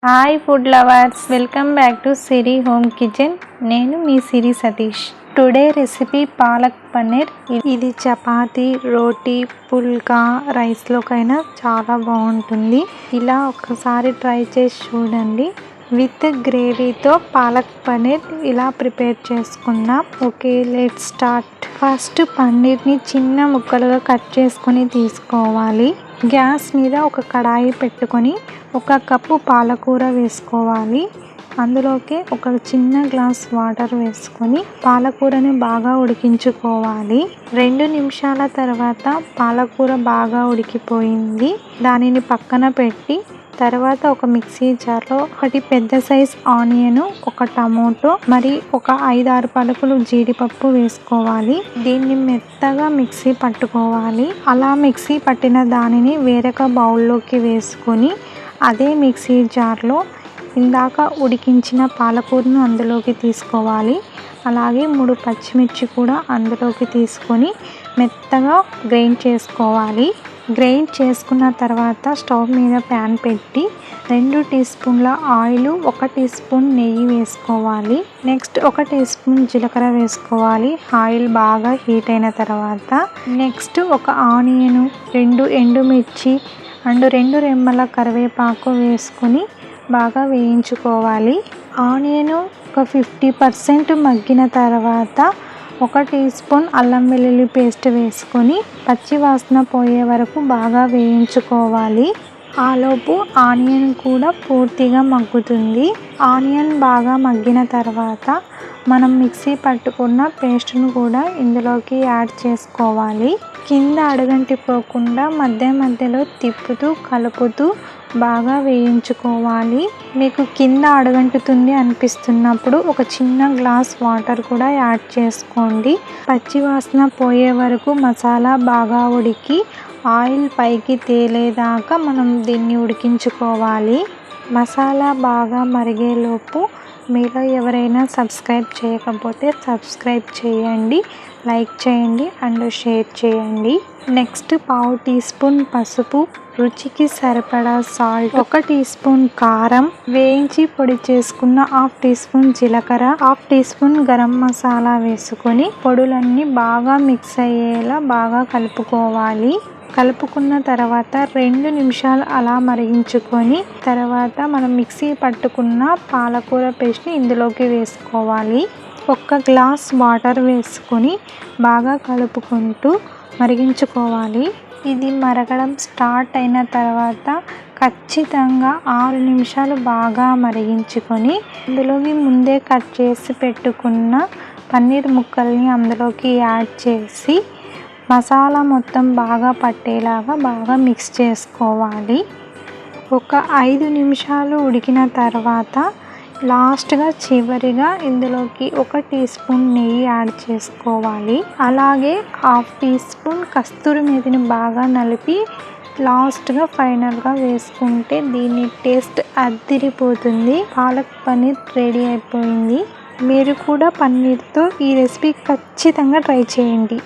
Hi food lovers, welcome back to Siri home kitchen. నేను మీ Siri Satish. Today recipe palak paneer. ఇది చపాతీ, రోటీ, పుల్కా, రైస్లోకైనా చాలా బాగుంటుంది. ఇలా ఒక్కసారి ట్రై చేసి చూడండి. విత్ గ్రేవీతో పాలక్ పన్నీర్ ఇలా ప్రిపేర్ చేసుకుందాం. Okay, let's start. ఫస్ట్ పన్నీర్ని చిన్న ముక్కలుగా కట్ చేసుకొని తీసుకోవాలి. గ్యాస్ మీద ఒక కడాయి పెట్టుకొని 1 కప్పు పాలకూర వేసుకోవాలి. అందులోకి ఒక చిన్న గ్లాస్ వాటర్ వేసుకొని పాలకూరని బాగా ఉడికించుకోవాలి. 2 నిమిషాల తర్వాత పాలకూర బాగా ఉడికిపోయింది. దానిని పక్కన పెట్టి తర్వాత ఒక మిక్సీ జార్లో 1 పెద్ద సైజ్ ఆనియన్, 1 టమోటో, మరి ఒక 5-6 పలుకులు జీడిపప్పు వేసుకోవాలి. దీన్ని మెత్తగా మిక్సీ పట్టుకోవాలి. అలా మిక్సీ పట్టిన దానిని వేరొక బౌల్లోకి వేసుకొని అదే మిక్సీ జార్లో ఇందాక ఉడికించిన పాలకూరను అందులోకి తీసుకోవాలి. అలాగే 3 పచ్చిమిర్చి కూడా అందులోకి తీసుకొని మెత్తగా గ్రైండ్ చేసుకోవాలి. గ్రైండ్ చేసుకున్న తర్వాత స్టవ్ మీద ప్యాన్ పెట్టి 2 టీ స్పూన్ల ఆయిల్, 1 టీ స్పూన్ నెయ్యి వేసుకోవాలి. నెక్స్ట్ 1 టీ స్పూన్ జీలకర్ర వేసుకోవాలి. ఆయిల్ బాగా హీట్ అయిన తర్వాత నెక్స్ట్ ఒక ఆనియన్, 2 ఎండుమిర్చి అండ్ 2 రెమ్మల కరివేపాకు వేసుకొని బాగా వేయించుకోవాలి. ఆనియన్ ఒక 50% మగ్గిన తర్వాత 1 టీ స్పూన్ అల్లం వెల్లుల్లి పేస్ట్ వేసుకొని పచ్చి వాసన పోయే వరకు బాగా వేయించుకోవాలి. ఆలోపు ఆనియన్ కూడా పూర్తిగా మగ్గుతుంది. ఆనియన్ బాగా మగ్గిన తర్వాత మనం మిక్సీ పట్టుకున్న పేస్ట్ను కూడా ఇందులోకి యాడ్ చేసుకోవాలి. కింద అడుగంటిపోకుండా మధ్య మధ్యలో తిప్పుతూ కలుపుతూ బాగా వేయించుకోవాలి. మీకు కింద అడుగంటుతుంది అనిపిస్తున్నప్పుడు ఒక చిన్న గ్లాస్ వాటర్ కూడా యాడ్ చేసుకోండి. పచ్చి వాసన పోయే వరకు మసాలా బాగా ఉడికి ఆయిల్ పైకి తేలేదాకా మనం దీన్ని ఉడికించుకోవాలి. మసాలా బాగా మరిగేలోపు మీలో ఎవరైనా సబ్స్క్రైబ్ చేయకపోతే సబ్స్క్రైబ్ చేయండి, లైక్ చేయండి అండ్ షేర్ చేయండి. నెక్స్ట్ 1/2 టీ స్పూన్ పసుపు, రుచికి సరిపడా సాల్ట్, 1 టీ స్పూన్ కారం, వేయించి పొడి చేసుకున్న 1/2 టీ స్పూన్ జీలకర్ర, 1/2 టీ స్పూన్ గరం మసాలా వేసుకొని పొడులన్నీ బాగా మిక్స్ అయ్యేలా బాగా కలుపుకోవాలి. కలుపుకున్న తర్వాత 2 నిమిషాలు అలా మరిగించుకొని తర్వాత మనం మిక్సీ పట్టుకున్న పాలకూర పేస్ట్ని ఇందులోకి వేసుకోవాలి. 1 గ్లాస్ వాటర్ వేసుకొని బాగా కలుపుకుంటూ మరిగించుకోవాలి. ఇది మరగడం స్టార్ట్ అయిన తర్వాత ఖచ్చితంగా 6 నిమిషాలు బాగా మరిగించుకొని అందులోకి ముందే కట్ చేసి పెట్టుకున్న పన్నీర్ ముక్కల్ని అందులోకి యాడ్ చేసి మసాలా మొత్తం బాగా పట్టేలాగా బాగా మిక్స్ చేసుకోవాలి. ఒక 5 నిమిషాలు ఉడికిన తర్వాత లాస్ట్గా చివరిగా ఇందులోకి 1 టీ స్పూన్ నెయ్యి యాడ్ చేసుకోవాలి. అలాగే 1/2 టీ స్పూన్ కస్తూరి మేతిని బాగా నలిపి లాస్ట్గా ఫైనల్గా వేసుకుంటే దీని టేస్ట్ అదిరిపోతుంది. పాలక్ పన్నీర్ రెడీ అయిపోయింది. మీరు కూడా పన్నీర్తో ఈ రెసిపీ ఖచ్చితంగా ట్రై చేయండి.